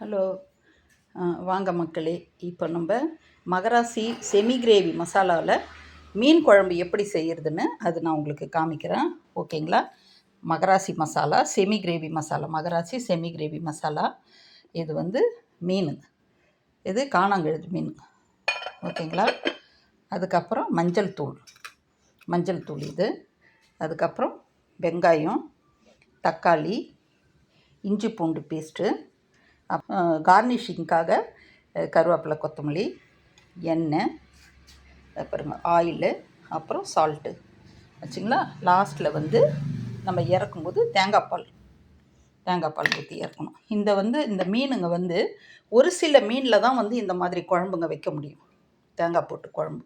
Hello. வாங்க மக்களே. இப்போ நம்ம மகராசி செமி கிரேவி மசாலாவில் மீன் குழம்பு எப்படி செய்கிறதுன்னு அது நான் உங்களுக்கு காமிக்கிறேன். ஓகேங்களா? மகராசி மசாலா செமி கிரேவி மசாலா, மகராசி செமி கிரேவி மசாலா. இது வந்து மீன், இது காணாங்கழுது மீன். ஓகேங்களா? அதுக்கப்புறம் மஞ்சள் தூள் இது. அதுக்கப்புறம் வெங்காயம், தக்காளி, இஞ்சி பூண்டு பேஸ்ட்டு, கார்னிஷிங்காக கருவேப்பிலை, கொத்தமல்லி, எண்ணெய், அப்புறம் ஆயிலு, அப்புறம் சால்ட்டு வச்சுங்களா. லாஸ்ட்டில் வந்து நம்ம இறக்கும்போது தேங்காய் பால் ஊற்றி இறக்கணும். இந்த மீனுங்க வந்து ஒரு சில மீனில் தான் வந்து இந்த மாதிரி குழம்புங்க வைக்க முடியும், தேங்காய் போட்டு குழம்பு.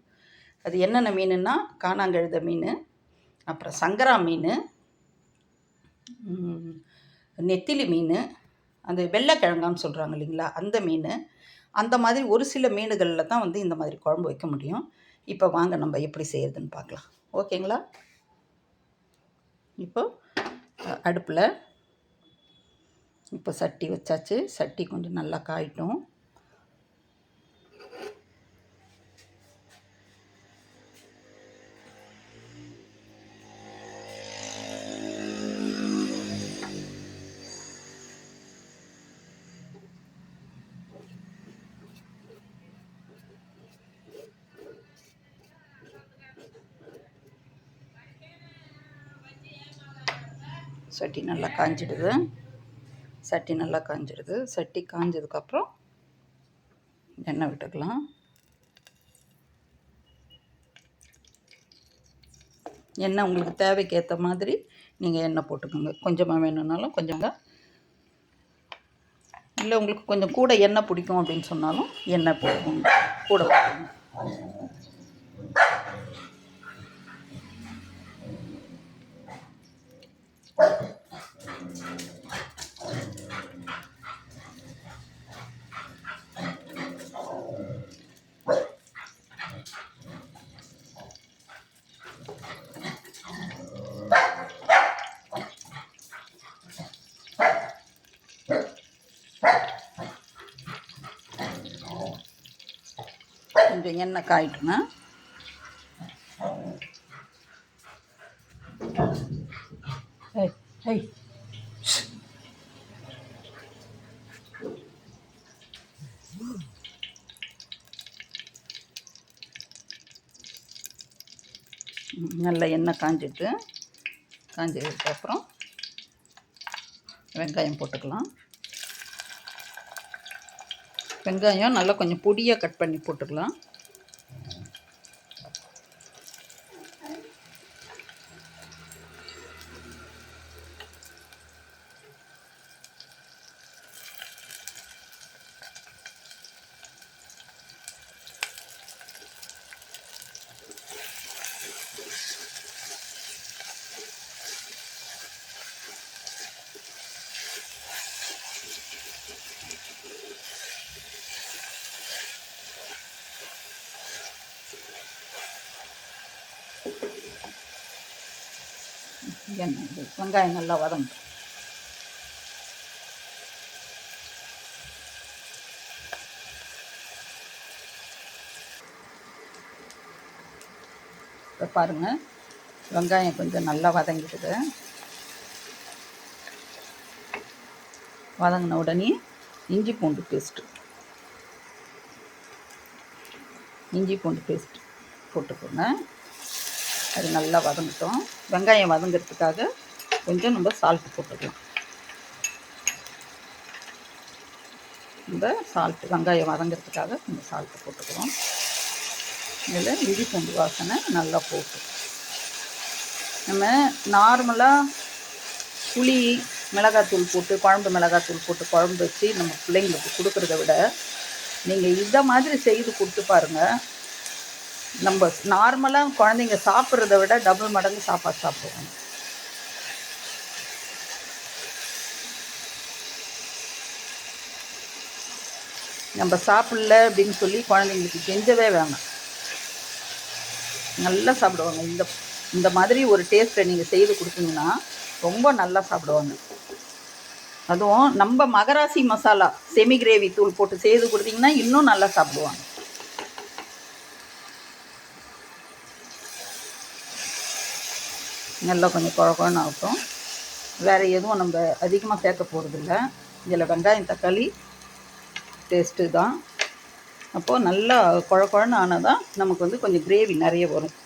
அது என்னென்ன மீனுன்னா காணாங்கழுத மீன், அப்புறம் சங்கரா மீன், நெத்திலி மீன், அந்த வெள்ளைக்கிழங்கான்னு சொல்கிறாங்க இல்லைங்களா, அந்த மீன். அந்த மாதிரி ஒரு சில மீன்களில் தான் வந்து இந்த மாதிரி குழம்பு வைக்க முடியும். இப்போ வாங்க நம்ம எப்படி செய்கிறதுன்னு பார்க்கலாம். ஓகேங்களா? இப்போ அடுப்பில் இப்போ சட்டி வச்சாச்சு. சட்டி கொஞ்சம் நல்லா காயட்டும். சட்டி நல்லா காஞ்சிடுது. சட்டி காஞ்சதுக்கப்புறம் எண்ணெய் விட்டுக்கலாம். எண்ணெய் உங்களுக்கு தேவைக்கு ஏற்ற மாதிரி நீங்கள் எண்ணெய் போட்டுக்கோங்க. கொஞ்சமாக வேணும்னாலும் கொஞ்சங்க, இல்லை உங்களுக்கு கொஞ்சம் கூட எண்ணெய் பிடிக்கும் அப்படின்னு சொன்னாலும் எண்ணெய் போட்டுக்கோங்க, கூட போட்டுக்கோங்க. கொஞ்சம் எண்ணெய் காயிட்டுனா நல்ல எண்ணெய் காஞ்சதுக்கப்புறம் வெங்காயம் போட்டுக்கலாம். வெங்காயம் நல்லா கொஞ்சம் பொடியாக கட் பண்ணி போட்டுக்கலாம். வெங்காயம் நல்லா வதங்கும். இப்போ பாருங்கள், வெங்காயம் கொஞ்சம் நல்லா வதங்கிடுது. வதங்கின உடனே இஞ்சி பூண்டு பேஸ்ட்டு போட்டுக்கோங்க. அது நல்லா வதங்கட்டும். வெங்காயம் வதங்கிறதுக்காக கொஞ்சம் நம்ம சால்ட்டு போட்டுக்கலாம். வெங்காயம் வதங்கிறதுக்காக கொஞ்சம் சால்ட்டு போட்டுக்கிறோம். இதில் இஞ்சி பூண்டு வாசனை நல்லா போட்டு, நம்ம நார்மலாக புளி மிளகாத்தூள் போட்டு குழம்பு வச்சு நம்ம பிள்ளைங்களுக்கு கொடுக்குறத விட நீங்கள் இதை மாதிரி செய்து கொடுத்து பாருங்கள். நம்ம நார்மலாக குழந்தைங்க சாப்பிட்றத விட டபுள் மடங்கு சாப்பாடு சாப்பிடுவாங்க. நம்ம சாப்பிடல அப்படின்னு சொல்லி குழந்தைங்களுக்கு கெஞ்சவே வேணாம், நல்லா சாப்பிடுவாங்க. இந்த மாதிரி ஒரு டேஸ்ட்டை நீங்கள் செய்து கொடுத்தீங்கன்னா ரொம்ப நல்லா சாப்பிடுவாங்க. அதுவும் நம்ம மகராசி மசாலா செமி கிரேவி தூள் போட்டு செய்து கொடுத்தீங்கன்னா இன்னும் நல்லா சாப்பிடுவாங்க. நல்லா கொஞ்சம் குழன்னு ஆகட்டும். வேறு எதுவும் நம்ம அதிகமாக சேர்க்க போகிறதில்ல. இதில் வெங்காயம் தக்காளி டேஸ்ட்டு தான். அப்போது நல்லா குழன்னு ஆனால் தான் நமக்கு வந்து கொஞ்சம் கிரேவி நிறைய வரும்.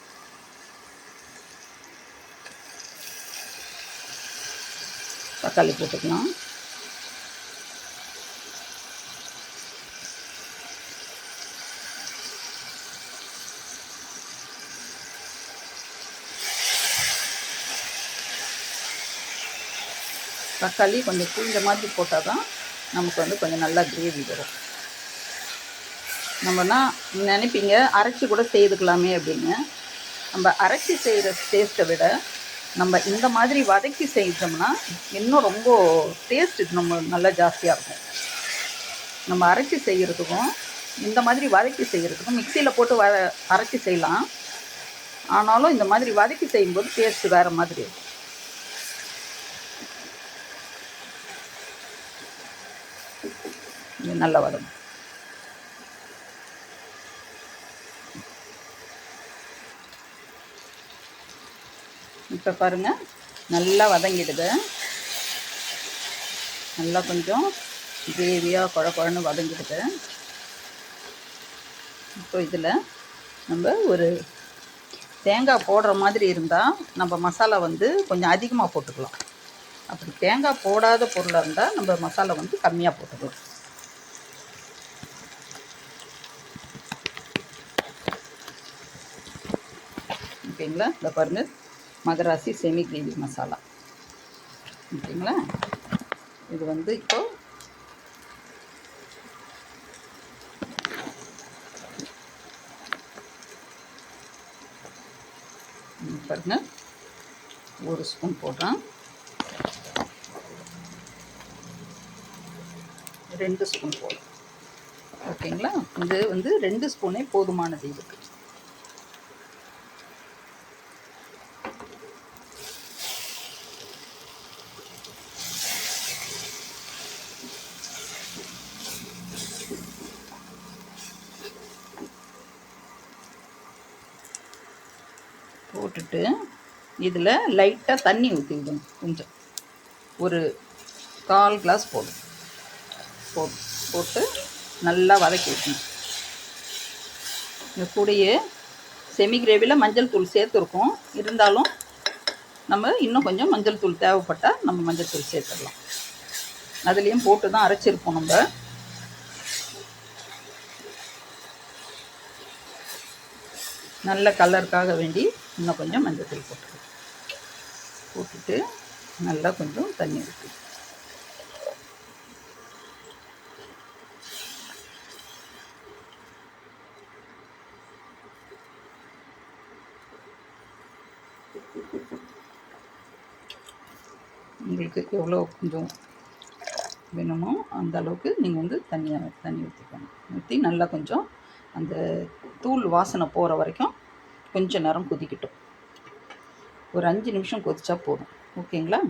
தக்காளி போட்டுக்கலாம். தக்காளி கொஞ்சம் புளிஞ்ச மாதிரி போட்டால் தான் நமக்கு வந்து கொஞ்சம் நல்லா கிரேவி வரும். நம்மனா நினைப்பீங்க அரைச்சி கூட செய்துக்கலாமே அப்படின்னு. நம்ம அரைச்சி செய்கிற டேஸ்ட்டை விட நம்ம இந்த மாதிரி வதக்கி செஞ்சோம்னா இன்னும் ரொம்ப டேஸ்ட்டு நம்ம நல்லா ஜாஸ்தியாக இருக்கும். நம்ம அரைச்சி செய்கிறதுக்கும் இந்த மாதிரி வதக்கி செய்கிறதுக்கும் மிக்சியில் போட்டு அரைச்சி செய்யலாம். ஆனாலும் இந்த மாதிரி வதக்கி செய்யும்போது டேஸ்ட்டு வேறு மாதிரி இருக்கும். இது நல்லா வதங்கும். இப்போ பாருங்கள் நல்லா வதங்கிடுது. நல்லா கொஞ்சம் கிரேவியாக குழன்னு வதங்கிடுது. இப்போ இதில் நம்ம ஒரு தேங்காய் போடுற மாதிரி இருந்தால் நம்ம மசாலா வந்து கொஞ்சம் அதிகமாக போட்டுக்கலாம். அப்படி தேங்காய் போடாத பொருளாக இருந்தால் நம்ம மசாலா வந்து கம்மியாக போட்டுக்கலாம். ஓகேங்களா? இந்த பாருங்கள் மகராசி செமி கிரேவி மசாலா. ஓகேங்களா? இது வந்து இப்போது பாருங்கள் ஒரு ஸ்பூன் போடுறேன், 2 ஸ்பூன் போடுறேன். ஓகேங்களா? இது வந்து 2 ஸ்பூனே போதுமானது இதுக்கு. போட்டுட்டு இதில் லைட்டாக தண்ணி ஊற்றிவிடணும். கொஞ்சம் ஒரு 1/4 கிளாஸ் போட்டு நல்லா வதக்கி வைக்கணும். இந்த கூடையே செமி கிரேவியில் மஞ்சள் தூள் சேர்த்துருக்கோம். இருந்தாலும் நம்ம இன்னும் கொஞ்சம் மஞ்சள் தூள் தேவைப்பட்டால் நம்ம மஞ்சள் தூள் சேர்த்துடலாம். அதுலேயும் போட்டு தான் அரைச்சிருப்போம். நம்ம நல்ல கலருக்காக வேண்டி இன்னும் கொஞ்சம் மஞ்சள் தூள் போட்டுட்டு நல்லா கொஞ்சம் தண்ணி ஊற்றி உங்களுக்கு எவ்வளோ கொஞ்சம் வேணுமோ அந்த அளவுக்கு நீங்கள் வந்து தண்ணி ஊற்றிக்கணும். ஊற்றி நல்லா கொஞ்சம் அந்த தூள் வாசனை போகிற வரைக்கும் கொஞ்சம் நேரம் கொதிக்கட்டும். ஒரு 5 நிமிஷம் கொதிச்சா போதும். ஓகேங்களா?